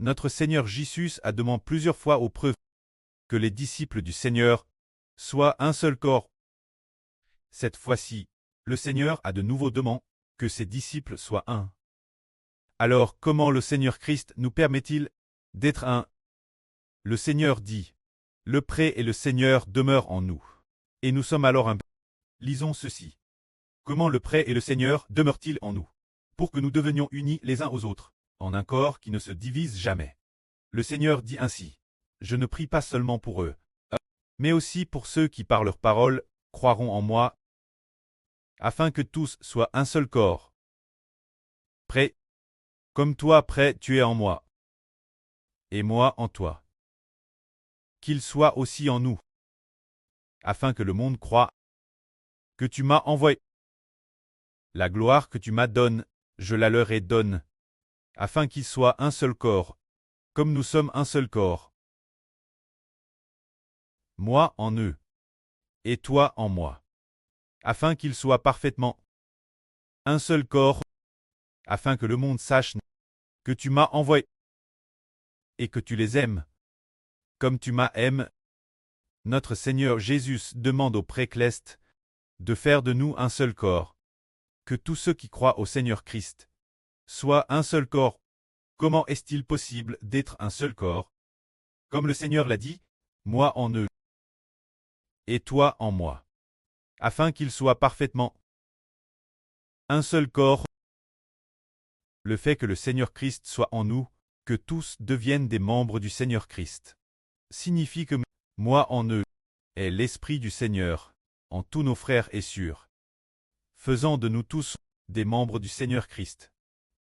Notre Seigneur Jésus a demandé plusieurs fois aux preuves que les disciples du Seigneur soient un seul corps. Cette fois-ci, le Seigneur a de nouveau demandé que ses disciples soient un. Alors comment le Seigneur Christ nous permet-il d'être un? Le Seigneur dit, « Le pré et le Seigneur demeurent en nous. Et nous sommes alors un. » Lisons ceci. Comment le pré et le Seigneur demeurent-ils en nous? Pour que nous devenions unis les uns aux autres, en un corps qui ne se divise jamais. Le Seigneur dit ainsi, « Je ne prie pas seulement pour eux, mais aussi pour ceux qui par leur parole croiront en moi, afin que tous soient un seul corps. Prêt, comme toi, prêt, tu es en moi, et moi en toi. Qu'ils soient aussi en nous, afin que le monde croie que tu m'as envoyé. La gloire que tu m'as donne, je la leur ai donne, afin qu'ils soient un seul corps, comme nous sommes un seul corps. Moi en eux, et toi en moi, afin qu'ils soient parfaitement un seul corps, afin que le monde sache que tu m'as envoyé et que tu les aimes, comme tu m'as aimé. Notre Seigneur Jésus demande au Précleste de faire de nous un seul corps, que tous ceux qui croient au Seigneur Christ soient un seul corps. Comment est-il possible d'être un seul corps? Comme le Seigneur l'a dit, moi en eux, et toi en moi, afin qu'ils soient parfaitement un seul corps. Le fait que le Seigneur Christ soit en nous, que tous deviennent des membres du Seigneur Christ, signifie que moi en eux est l'Esprit du Seigneur, en tous nos frères et sœurs, faisant de nous tous des membres du Seigneur Christ.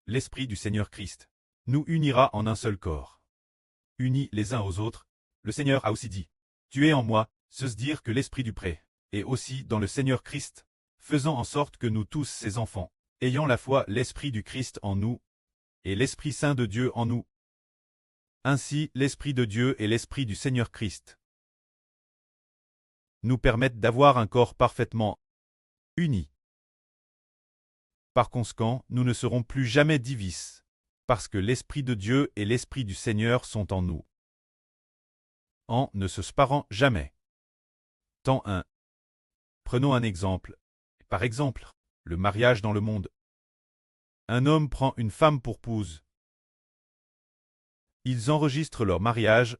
L'Esprit du Seigneur Christ nous unira en un seul corps. Unis les uns aux autres, le Seigneur a aussi dit, « Tu es en moi », ce se dire que l'Esprit du pré est aussi dans le Seigneur Christ, faisant en sorte que nous tous ses enfants, ayant la foi l'Esprit du Christ en nous, et l'Esprit Saint de Dieu en nous. Ainsi, l'Esprit de Dieu et l'Esprit du Seigneur Christ nous permettent d'avoir un corps parfaitement uni. Par conséquent, nous ne serons plus jamais divises, parce que l'Esprit de Dieu et l'Esprit du Seigneur sont en nous. En ne se séparant jamais. Temps 1. Prenons un exemple. Par exemple, le mariage dans le monde. Un homme prend une femme pour épouse. Ils enregistrent leur mariage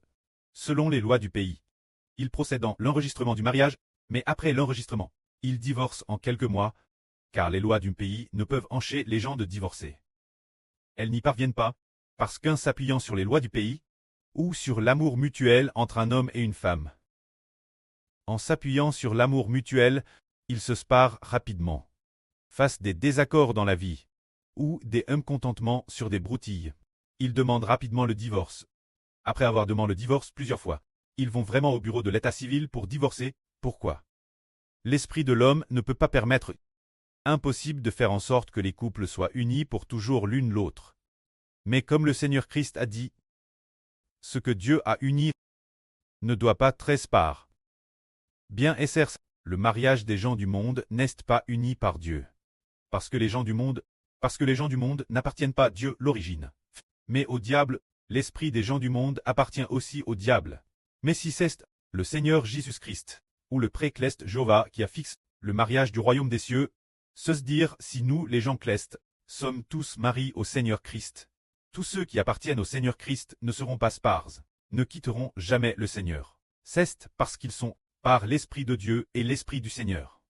selon les lois du pays. Ils procèdent dans l'enregistrement du mariage, mais après l'enregistrement, ils divorcent en quelques mois, car les lois d'un pays ne peuvent empêcher les gens de divorcer. Elles n'y parviennent pas, parce qu'en s'appuyant sur les lois du pays, ou sur l'amour mutuel entre un homme et une femme. En s'appuyant sur l'amour mutuel, ils se séparent rapidement, face des désaccords dans la vie, ou des mécontentements sur des broutilles. Ils demandent rapidement le divorce. Après avoir demandé le divorce plusieurs fois, ils vont vraiment au bureau de l'état civil pour divorcer. Pourquoi? L'esprit de l'homme ne peut pas permettre. Impossible de faire en sorte que les couples soient unis pour toujours l'une l'autre. Mais comme le Seigneur Christ a dit, ce que Dieu a uni ne doit pas être séparé. Bien esser, le mariage des gens du monde n'est pas uni par Dieu. Parce que les gens du monde n'appartiennent pas à Dieu l'origine, mais au diable. L'esprit des gens du monde appartient aussi au diable. Mais si c'est le Seigneur Jésus-Christ, ou le Précleste Jéhovah qui a fixé le mariage du royaume des cieux, ce se dire si nous, les gens clestes, sommes tous mariés au Seigneur Christ. Tous ceux qui appartiennent au Seigneur Christ ne seront pas séparés, ne quitteront jamais le Seigneur. C'est parce qu'ils sont, par l'Esprit de Dieu et l'Esprit du Seigneur,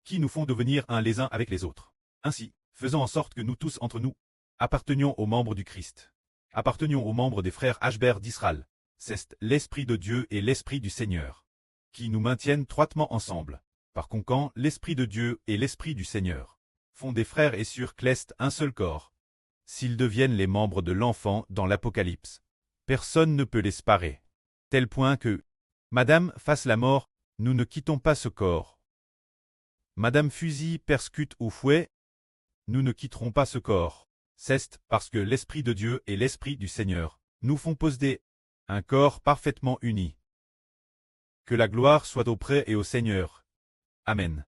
qui nous font devenir un les uns avec les autres. Ainsi, faisons en sorte que nous tous entre nous, appartenions aux membres du Christ. Appartenions aux membres des frères Ashbert d'Israël. C'est l'Esprit de Dieu et l'Esprit du Seigneur, qui nous maintiennent étroitement ensemble. Par conséquent, l'Esprit de Dieu et l'Esprit du Seigneur font des frères et sœurs clestes un seul corps. S'ils deviennent les membres de l'enfant dans l'Apocalypse, personne ne peut les séparer. Tel point que, Madame fasse la mort, nous ne quittons pas ce corps. Madame fusil persécute au fouet, nous ne quitterons pas ce corps. C'est parce que l'Esprit de Dieu et l'Esprit du Seigneur nous font posséder un corps parfaitement uni. Que la gloire soit au prêtre et au Seigneur. Amen.